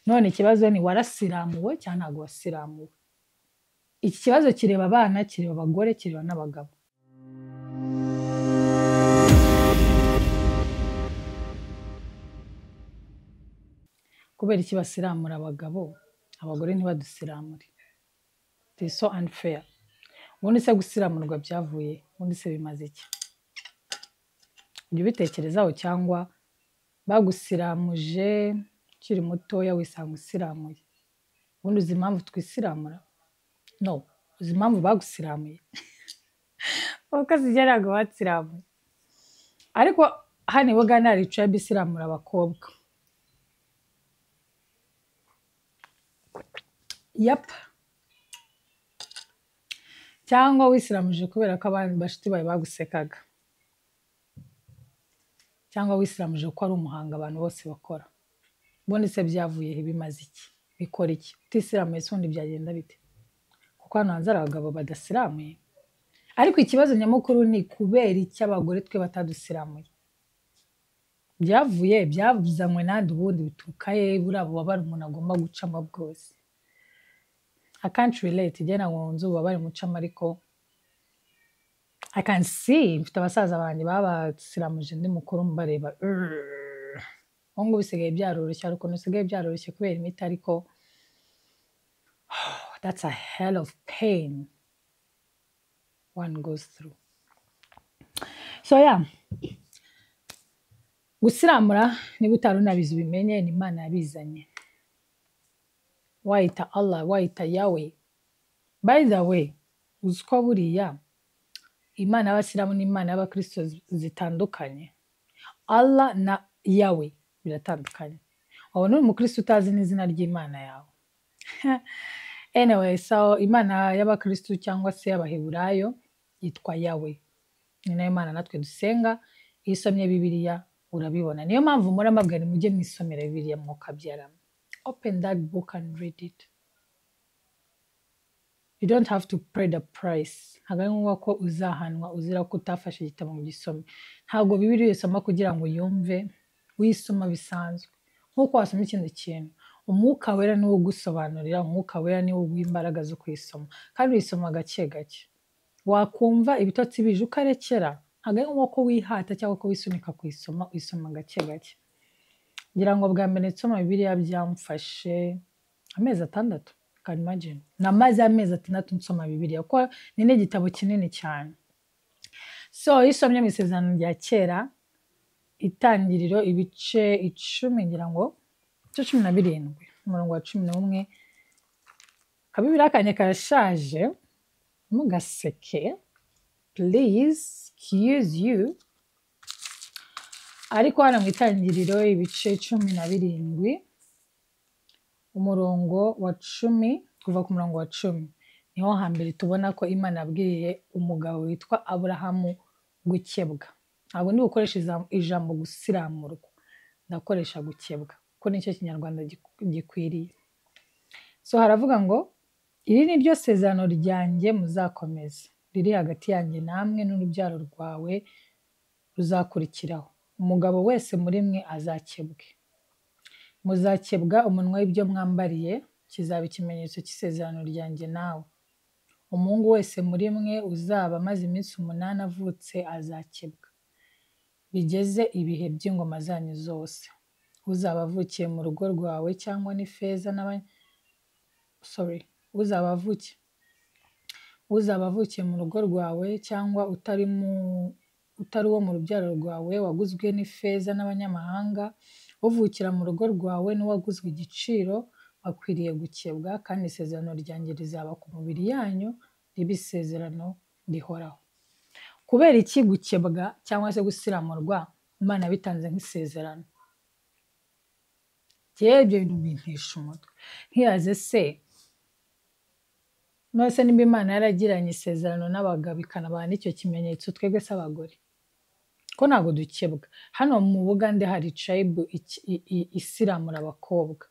none ikibazo ni warasiramuwe cyangwa ntabwo wasiramuwe. Iki kibazo kireba abana, kireba abagore, kireba n'abagabo. Kubera iki basiramura abagabo, abagore ntibadusiramure? It is so unfair. Ubundi se gusiramurwa byavuye, ubundi se bimaze iki? Ujya ubitekerezaho cyangwa bagusiramuje ukiri mutoya wisanga usiramuye? Ubundi uzi impamvu twisiramura? No, uzi impamvu bagusiramuye? Kuko zigeraga batsiramuye. Ariko hano i Bugande hari tribe isiramura abakobwa. Yep. Cyangwa wisiramuje kubera ko abandi bashiti bawe bagusekaga. Cyangwa wisiramuje ko ari umuhanga abantu bose bakora. Ubundi se byavuye he, bimaze iki? Bikora iki? Utisiramuye se ubundi byagenda bite? Kuko hano hanze hari abagabo badasiramuye. Ariko ikibazo nyamukuru ni kubera iki abagore twe batadusiramuye? Byavuzanywe nandi ubundi bituruka he, buriya bubabare umuntu agomba gucamo bwose. I can't relate. Igena ngo nzu bubabare mucamo, ariko I can see mfite abasaza banjye babasiramuje ndi mukuru mbareba. Ngo bisigaye byaroroshye, ariko nusigaye byaroroshye kubera imiti, ariko that's a hell of pain one goes through. So yeah, gusiramura niba utari unabizi ubimenye, ni Imana yabizanye. Wayita Allah, wayita Yahweh. By the way, uziko buriya Imana y'abasilamu n'Imana y'abakristo zitandukanye. Allah na Yahweh biratandukanye. Wabona uri umukristo utazi n'izina ry'Imana yawe. Anyway, so Imana y'abakristo cyangwa se y'abaheburayo yitwa Yahweh. Ni nayo Imana natwe dusenga. Iyo usomye Bibiliya urabibona. Niyo mpamvu muri amabwari mujye mwisomera Bibiliya mukabyaramo. Open that book and read it. You don't have to pay the price. Ntabwo ari ngombwa ko uzahanwa uzira ko utafashe igitabo ngo ugisome. Ntabwo Bibiliya uyisoma kugira ngo yumve, wisoma bisanzwe. Nk'uko wasoma ikindi kintu. Umwuka wera niwo ugusobanurira, umwuka wera niwo uguha imbaraga zo kuyisoma. Kandi uyisoma gake gake. Wakumva ibitotsi bije ukarekera. Ntabwo ari ngombwa ko wihata cyangwa ko wisunika kuyisoma, uyisoma gake gake. Ngira ngo bwa mbere nsoma Bibiliya byamfashe amezi 6. Can imagine. Namaze amezi 6 nsoma Bibiliya kuko ni n'igitabo kinini cyane. So isomye mu Isezerano rya Kera, Itangiriro ibice 10 ngira ngo 17 umurongo wa 11. Kabibiliya kanye karashaje, mugaseke please, excuse you. Ariko hano mu Itangiriro ibice 17 umurongo wa 10, kuva ku murongo wa 10 niho hambere tubona ko Imana yabwiye umugabo witwa Aburahamu gukebwa. Ntabwo ndi gukoresha ijambo gusiramurwa, ndakoresha gukebwa ko nicyo Kinyarwanda gikwiriye. So haravuga ngo iri ni ryo sezerano ryanjye muzakomeza, riri hagati yanjye namwe n'urubyaro rwawe ruzakurikiraho. Umugabo wese muri mwe azakebwe. Muzakebwa umunwa w'ibyo mwambariye, kizaba ikimenyetso cy'isezerano ryanjye nawe. Umuhungu wese muri mwe uzaba amaze iminsi 8 avutse azakebwa, bigeze ibihe by'ingoma zanyu zose. Uzaba avukiye mu rugo rwawe cyangwa n'ifeza uzaba avukiye mu rugo rwawe cyangwa utari uwo mu rubyaro rwawe, waguzwe n'ifeza n'abanyamahanga, uvukira mu rugo rwawe n'uwaguzwe igiciro, bakwiriye gukebwa, kandi isezerano ryanjye rizaba ku mubiri yanyu, ribe isezerano rihoraho. Kubera iki gukebwa cyangwa se gusiramurwa Imana bitanze nk'isezerano? Ibyo bintu bintesha umutwe. Nkibaze se, nose nimba Imana yaragiranye isezerano n'abagabo ikanabaha n'icyo kimenyetso, twebwe se abagore ko ntabwo dukebwa? Hano mu Bugande hari tribe isiramura abakobwa.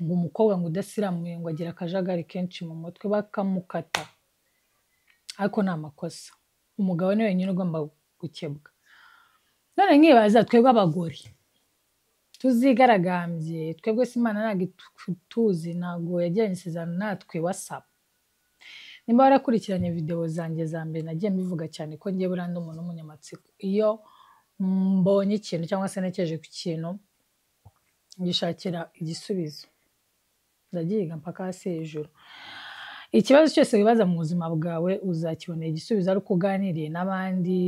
Ngo umukobwa ngo udasiramuye ngo agira akajagari kenshi mu mutwe bakamukata. Ariko ni amakosa. Umugabo ni wenyine ugomba gukebwa. None nkibaza twebwe abagore tuzigaragambye twebwe se Imana ntabwo ituzi, ntabwo yagiranye isezerano natwe WhatsApp. Nimba warakurikiranye video zanjye za mbere nagiye mbivuga cyane ko ngiye burandi umuntu w'umunyamatsiko, iyo mbonye ikintu cyangwa se nekeje ku kintu ngishakira igisubizo, ndagiga mpaka hasi hejuru. Ikibazo cyose wibaza mu buzima bwawe uzakibonera igisubizo ari uko uganiriye n'abandi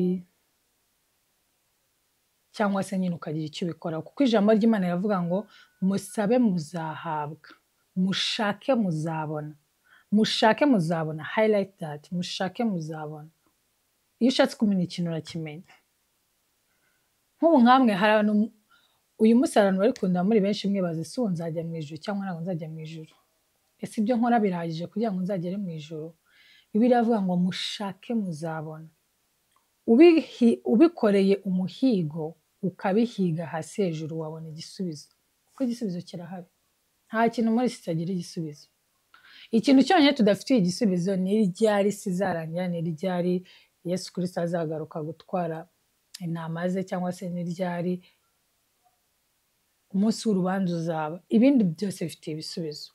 cyangwa se nyine ukagira icyo ubikora, kuko ijambo ry'Imana riravuga ngo musabe muzahabwa, mushake muzabona, mushake muzabona, highlight that, mushake muzabona. Iyo ushatse kumenya ikintu urakimenya. Nk'ubu nkamwe hari abantu uyu munsi abantu bari kunda muri benshi mwibaza ese ubu nzajya mu ijuru cyangwa ntabwo nzajya mu ijuru, ese ibyo nkora birahagije kugira ngo nzagere mu ijuru? Bibiliya iravuga ngo mushake muzabona. Ubikoreye umuhigo ukabihiga hasi hejuru wabona igisubizo, kuko igisubizo kirahari. Nta kintu muri iki kitagira igisubizo. Ikintu cyonyine tudafitiye igisubizo ni ryari isi izarangira, ni ryari Yesu Kristo azagaruka gutwara intama ze, cyangwa se ni ryari umunsi w'urubanza uzaba. Ibindi byose bifitiye ibisubizo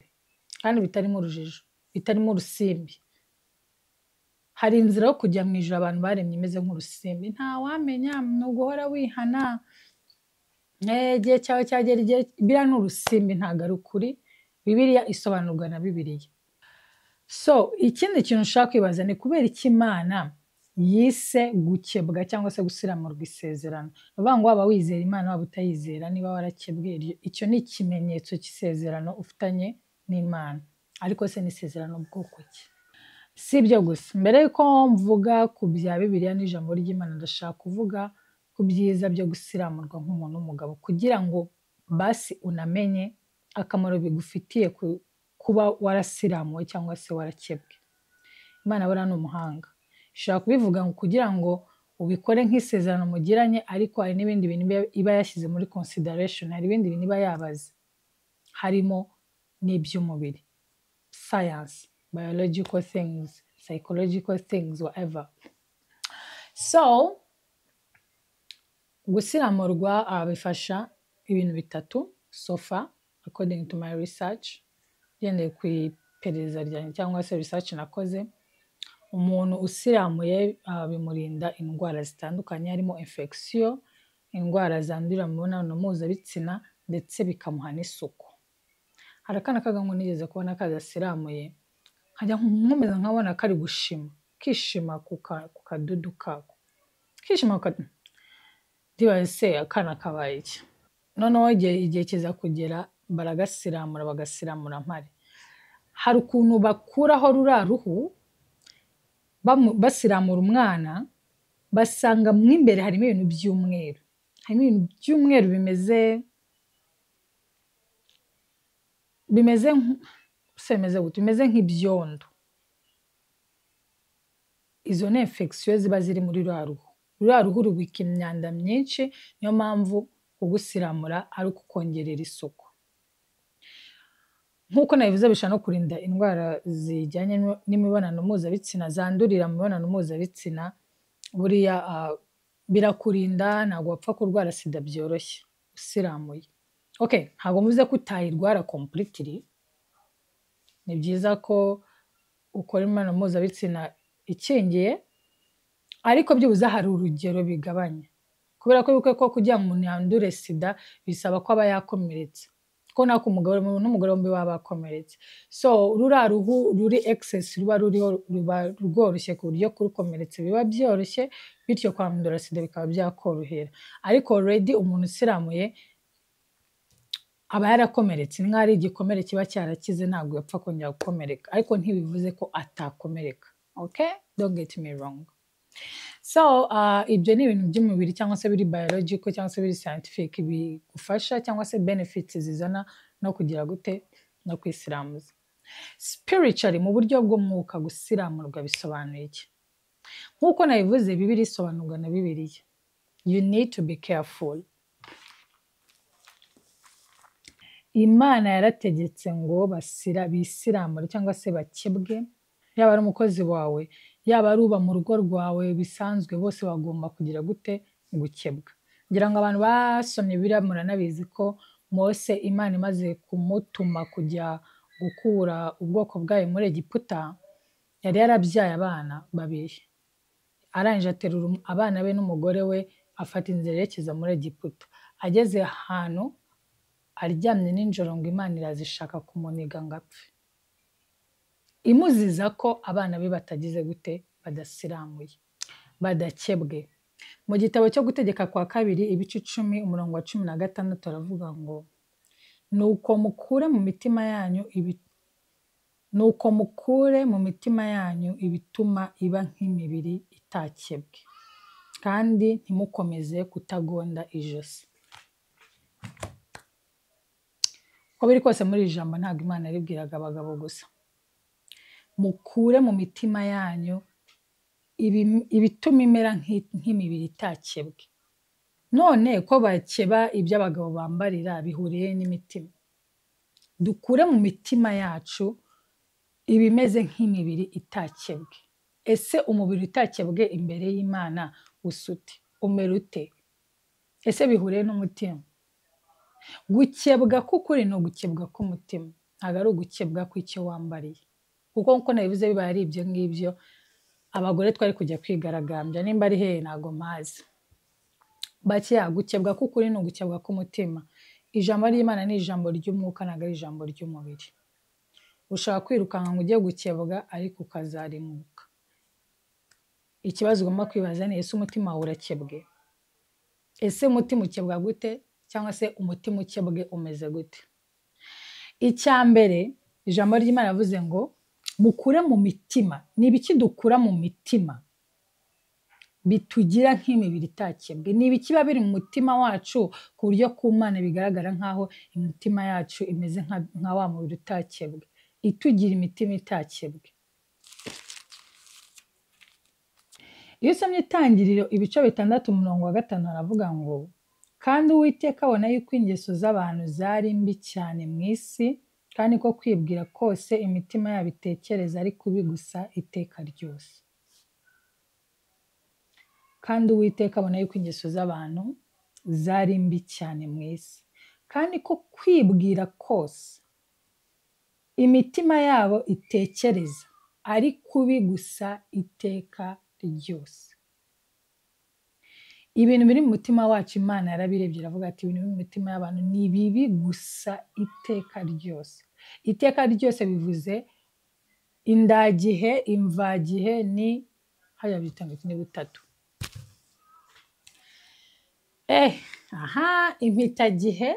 kandi bitarimo urujijo, bitarimo urusimbi. Hari inzira yo kujya mu ijuru abantu baremye imeze nk'urusimbi, nta wamenya, ni uguhora wihana, igihe cyawe cyagera, igihe biriya ni urusimbi, ntabwo ari ukuri. Bibiliya isobanurwa na Bibiliya. So ikindi kintu ushaka kwibaza ni kubera iki Imana yise gukebwa cyangwa se gusiramurwa isezerano. Bavuga ngo waba wizera Imana waba utayizera, niba warakebwe, icyo ni ikimenyetso cy'isezerano ufitanye n'Imana. Ariko se n'isezerano bwoko ki? Si ibyo gusa, mbere yuko mvuga ku bya Bibiliya n'ijambo ry'Imana, ndashaka kuvuga ku byiza byo gusiramurwa nk'umuntu w'umugabo, kugira ngo basi unamenye akamaro bigufitiye kuba warasiramuwe cyangwa se warakebwe. Imana buriya ni umuhanga, ishobora kubivuga ngo kugira ngo ubikore nk'isezerano mugiranye, ariko hari n'ibindi bintu iba yashyize muri consideration, hari ibindi bintu iba yabaze, harimo n'iby'umubiri, science, biological things, psychological things, whatever. So gusiramurwa bifasha ibintu bitatu so far, according to my research, gendeye ku iperereza ryanjye cyangwa se research nakoze. Umuntu usiramuye bimurinda indwara zitandukanye, harimo infection, indwara zandurira mu mibonano mpuzabitsina, ndetse bikamuha n'isuku. Hari akana kagango nigeze kubona kadasiramuye, nkajya nkomeza nkabona kari gushima, kishima ku kadudu kako, kishima ndibaza se akana kabaye iki? Noneho igihe kiza kugera bagasiramura mpari. Hari ukuntu bakuraho ruriya ruhu basiramura umwana, basanga mo imbere harimo ibintu by'umweru, harimo ibintu by'umweru bimeze nk'ibyondo. Izo ni infection ziba ziri muri ruriya ruhu. Ruriya ruhu rubika imyanda myinshi, niyo mpamvu kugusiramura ari ukukongerera isuku. Nk'uko nabivuze, bishobora no kurinda indwara zijyanye n'imibonano mpuzabitsina, zandurira mu mibonano mpuzabitsina. Buriya birakurinda, ntabwo wapfa kurwara sida byoroshye usiramuye. Okay, ntabwo mvuze ko utayirwara completely. Ni byiza ko ukora imibonano mpuzabitsina ikingiye, ariko byibuze hari urugero bigabanya, kubera ko kugira ngo umuntu yandure sida bisaba ko aba yakomeretse, ko nako umugabo n'umugore bombi baba bakomeretse. So ruriya ruhu ruri excess ruba rworoshye ku buryo kurukomeretse biba byoroshye, bityo kwandura sida bikaba byakorohera. Ariko already umuntu usiramuye aba yarakomeretse, ni nk'ari igikomere kiba cyarakize, ntabwo yapfa kongera gukomereka, ariko ntibivuze ko atakomereka. Okay, don't get me wrong. So ibyo ni ibintu by'umubiri cyangwa se biri biological cyangwa se biri scientific bigufasha, cyangwa se benefits zizana no kugira gute no kwisiramuza. Spiritually, mu buryo bw'umwuka, gusiramurwa bisobanuye iki? Nk'uko nabivuze, Bibiliya isobanurwa na Bibiliya. You need to be careful. Imana yarategetse ngo bisiramure cyangwa se bakebwe, yaba ari umukozi wawe, yaba ari uba mu rugo rwawe bisanzwe, bose bagomba kugira gute? Gukebwa. ngira ngo abantu basomye Bibiliya muranabizi ko Mose Imana imaze kumutuma kujya gukura ubwoko bwayo muri Egiputa, yari yarabyaye abana babiri, arangije aterura abana be n'umugore we afata inzira yerekeza muri Egiputa. Ageze ahantu aryamye nijoro ngo Imana irazishaka kumuniga ngo apfe, imuziza ko abana be batagize gute, badasiramuye, badakebwe. Mu gitabo cyo gutegeka kwa kabiri ibice 10 umurongo wa 16 aravuga ngo nuko mukure mu mitima yanyu ibituma iba nk'imibiri itakebwe, kandi ntimukomeze kutagonda ijosi. Uko biri kose muri iri jambo ntabwo Imana yaribwiraga abagabo gusa. Mukure mu mitima yanyu ibituma imera nk'imibiri itakebwe. None ko bakeba ibyo abagabo bambarira bihuriye n'imitima, dukure mu mitima yacu ibimeze nk'imibiri itakebwe. Ese umubiri utakebwe imbere y'Imana usute, umera ute? Ese bihuriye n'umutima? Gukebwa k'ukuri ni ugukebwa k'umutima, ntabwo ari ugukebwa kw'icyo wambariye, kuko nkuko nabivuze bibaye ari ibyo ngibyo abagore twari kujya kwigaragambya, nimba ari hehe ntago mpazi. Bakiya, gukebwa k'ukuri ni ugukebwa k'umutima. Ijambo ry'Imana ni ijambo ry'umwuka, ntabwo ari ijambo ry'umubiri. Ushobora kwirukanka ngo ujye gukebwa ariko ukazarimuka. Ikibazo ugomba kwibaza ni ese umutima wawe urakebwe? Ese umutima ukebwa gute, cyangwa se umutima ukebwe umeze gute? Icya mbere ijambo ry'Imana yavuze ngo mukure mu mitima. Ni ibiki dukura mu mitima bitugira nk'imibiri itakebwe? Ni ibiki biba biri mu mutima wacu ku buryo ku Mana bigaragara nk'aho imitima yacu imeze nka wa mubiri utakebwe, itugira imitima itakebwe? Iyo usomye Itangiriro ibice 6 umurongo wa 5 aravuga ngo kandi Uwiteka abona yuko ingeso z'abantu zari mbi cyane mu isi, kandi ko kwibwira kose imitima yabo itekereza ari kubi gusa iteka ryose. Kandi Uwiteka abona yuko ingeso z'abantu zari mbi cyane mu isi, kandi ko kwibwira kose imitima yabo itekereza ari kubi gusa iteka ryose. Ibintu biri mu mutima wacu Imana yarabirebye iravuga ati ibintu biri mu mitima y'abantu ni bibi gusa iteka ryose. Iteka ryose bivuze indagihe, imvagihe, ni haya bitanga ni butatu. Impitagihe,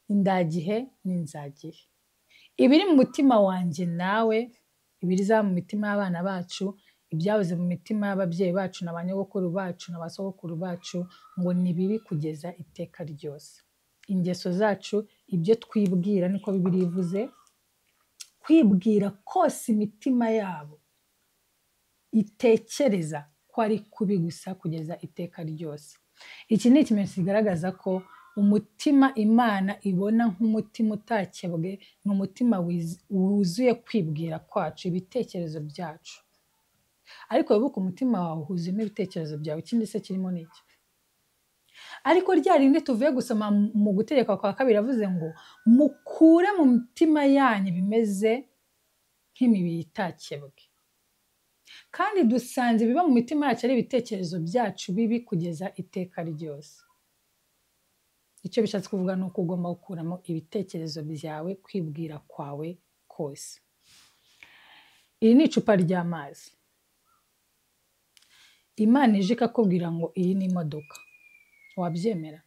indagihe n'inzagihe. Ibiri mu mutima wanjye nawe, ibiriza mu mitima y'abana bacu, ibyahoze mu mitima y'ababyeyi bacu na banyogokuru bacu na basogokuru bacu, ngo ni bibi kugeza iteka ryose. Ingeso zacu, ibyo twibwira, niko Bibiliya ivuze, kwibwira kose imitima yabo itekereza ko ari kubi gusa kugeza iteka ryose. Iki ni ikimenyetso kigaragaza ko umutima Imana ibona nk'umutima utakebwe ni umutima wuzuye kwibwira kwacu, ibitekerezo byacu. Ariko wibuke umutima wawe uhuzuyemo ibitekerezo byawe, ikindi se kirimo n'iki? Ariko rya rindi tuvuye gusoma mu gutegeka kwa kabiri avuze ngo mukure mu mitima yanyu bimeze nk'imibiri itakebwe. Kandi dusanze biba mu mitima yacu ari ibitekerezo byacu bibi kugeza iteka ryose. Icyo bishatse kuvuga ni uko ugomba gukuramo ibitekerezo byawe, kwibwira kwawe kose. Iri ni icupa ry'amazi. Imana ije ikakubwira ngo iyi ni imodoka, wabyemera?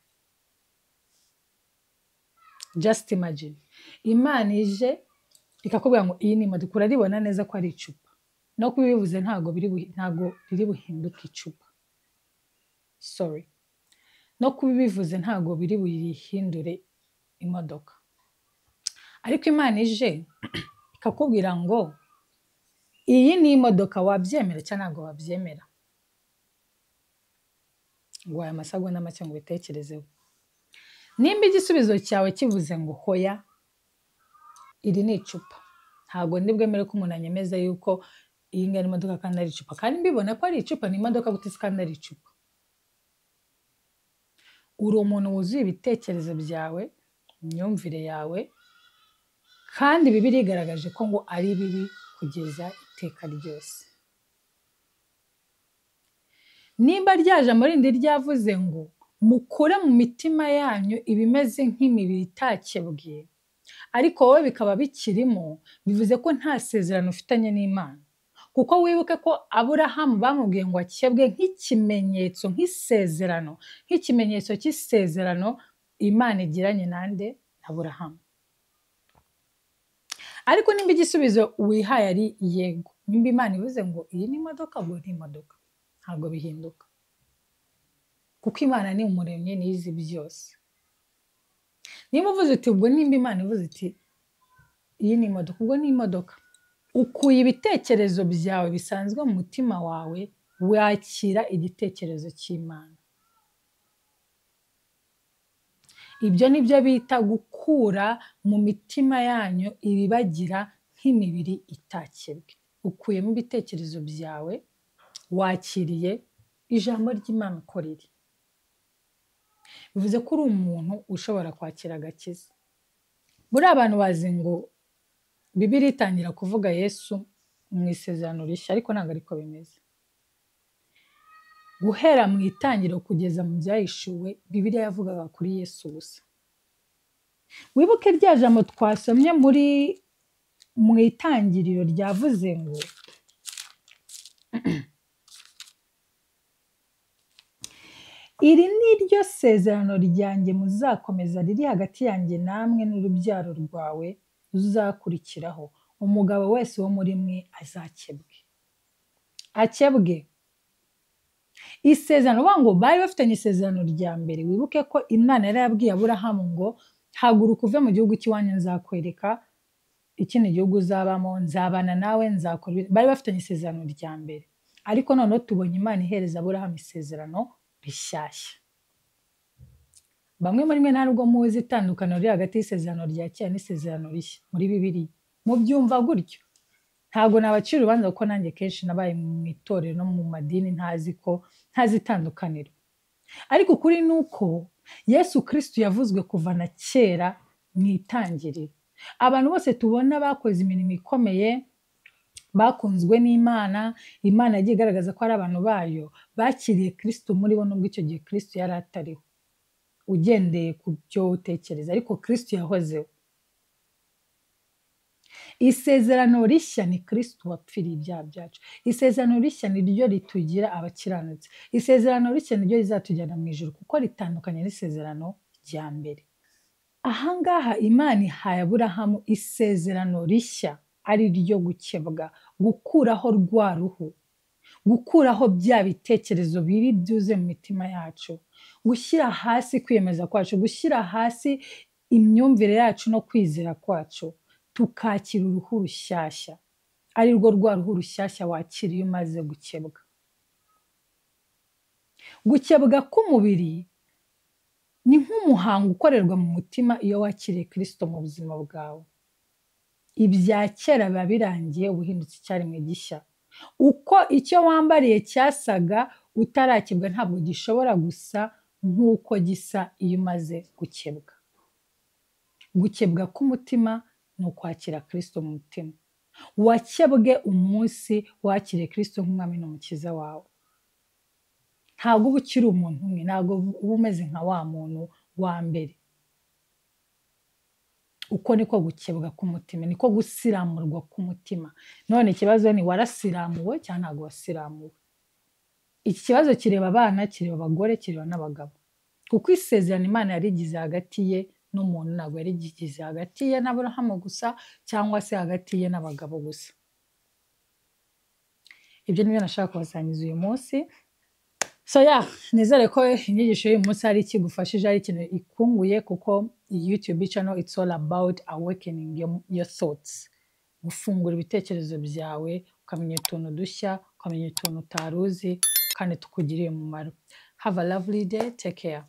Just imagine, Imana ije ikakubwira ngo iyi ni imodoka, uraribona neza ko ari icupa, no kubivuze ntago riri buhinduke icupa. Sorry, no kubivuze ntago biri buyihindure imodoka. Ariko Imana ije ikakubwira ngo iyi ni imodoka, wabyemera cyangwa ntago wabyemera? Ngo aya masegonda make ngo ubitekerezeho. Nimba igisubizo cyawe kivuze ngo hoya, iri ni icupa, ntago ndibwemere ko umuntu anyemeza yuko iyi ngari imodoka kandi ari icupa. Kandi mbibona ko ari icupa, ni imodoka gute kandi ari icupa? uri umuntu wuzuye ibitekerezo byawe, imyumvire yawe, kandi Bibiliya igaragaje ko ngo ari bibi kugeza iteka ryose. Nimba rya jambo rindi ryavuze ngo mukure mu mitima yanyu ibimeze nk'imibiri itakebwe, ariko wowe bikaba bikirimo, bivuze ko nta sezerano ufitanye n'Imana. Kuko wibuke ko Aburahamu bamubwiye ngo akebwe nk'ikimenyetso, nk'ikimenyetso cy'isezerano Imana igiranye nande? Aburahamu. Ariko nimba igisubizo wihaye ari yego, nimba Imana ivuze ngo iyi ni imodoka, ubwo ni imodoka, ntabwo bihinduka. Kuko Imana ni umuremyi, nizi byose. Niba uvuze uti ubwo nimba Imana ivuze iti iyi ni imodoka, ubwo ni imodoka, ukuye ibitekerezo byawe bisanzwe mu mutima wawe, wakira igitekerezo cy'Imana. Ibyo ni byo bita gukura mu mitima yanyu ibibagira nk'imibiri itakebwe. Ukuyemo ibitekerezo byawe, wakiriye ijambo ry'Imana uko riri. Bivuze ko uri umuntu ushobora kwakira agakiza. Buriya abantu bazi ngo Bibiliya itangira kuvuga Yesu mu isezerano rishya, ariko ntabwo ariko bimeze. Guhera mu itangiriro kugeza mu byahishuwe, Bibiliya yavugaga kuri Yesu gusa. Wibuke rya jambo twasomye mu itangiriro ryavuze ngo iri ni ryo sezerano ryanjye muzakomeza riri hagati yanjye namwe n'urubyaro rwawe ruzakurikiraho, umugabo wese wo muri mwe azakebwe. Akebwe. Isezerano bavuga ngo bari bafitanye isezerano rya mbere. Wibuke ko Imana yari yabwiye Aburahamu ngo haguruka uve mu gihugu cy'iwanyu, nzakwereka ikindi gihugu uzabamo, nzabana nawe, nzakora. Bari bafitanye isezerano rya mbere. Ariko noneho tubonye Imana ihereza Aburahamu isezerano rishyashya. Bamwe muri mwe nta nubwo muzi itandukaniro riri hagati y'isezerano rya kera n'isezerano rishya muri Bibiliya. Mubyumva gutyo. Ntabwo nabacira urubanza kuko nanjye kenshi nabaye mu itorero no mu madini ntazi itandukaniro. Ariko ukuri ni uko Yesu Kristo yavuzwe kuva na kera mu itangiriro. Abantu bose tubona bakoze imirimo ikomeye, bakunzwe n'Imana, Imana yagiye igaragaza ko ari abantu bayo, bakiriye Kristo muri bo nubwo icyo gihe Kristo yari atariho. Ugendeye ku byo utekereza, ariko Kristo yahozeho. Isezerano rishya ni Kristo wapfiriye ibyaha byacu. Isezerano rishya ni ryo ritugira abakiranutsi. Isezerano rishya ni ryo rizatujyana mu ijuru, kuko ritandukanye n'isezerano rya mbere. Ahangaha Imana ihaye Aburahamu isezerano rishya, ari ryo gukebwa, gukuraho rwa ruhu, gukuraho bya bitekerezo bibi byuze mu mitima yacu, gushyira hasi kwiyemeza kwacu, gushyira hasi imyumvire yacu no kwizera kwacu, tukakira uruhu rushyashya, ari rwo rwa ruhu rushyashya wakira iyo umaze gukebwa. Gukebwa k'umubiri ni nk'umuhango ukorerwa mu mutima iyo wakiriye Kristo mu buzima bwawe. Ibya kera biba birangiye, ubuhindutse icyaremwe gishya. Uko icyo wambariye cyasaga utarakebwa ntabwo gishobora gusa nk'uko gisa iyo umaze gukebwa. Gukebwa k'umutima ni ukwakira Kristo mu mutima. Wakebwe umunsi wakiriye Kristo nk'umwami n'umukiza wawe. Ntabwo uba ukiri umuntu umwe, ntabwo uba umeze nka wa muntu wa mbere. Uko niko gukebwa k'umutima, niko gusiramurwa k'umutima. None ikibazo ni warasiramuwe cyangwa ntabwo wasiramuwe? Iki kibazo kireba abana, kireba abagore, kireba n'abagabo. Kuko isezerano Imana yarigize hagati ye n'umuntu, ntabwo yarigize hagati ye n'Aburahamu gusa cyangwa se hagati ye n'abagabo gusa. Ibyo nibyo nashaka kubasangiza uyu munsi. So nizere ko inyigisho y'uyu munsi hari ikigufashije, ari ikintu ikunguye, kuko YouTube channel it's all about awakening your thoughts. Gufungura ibitekerezo byawe, ukamenya utuntu dushya, ukamenya utuntu utaruzi, kandi tukugiriye umumaro. Have a lovely day. Take care.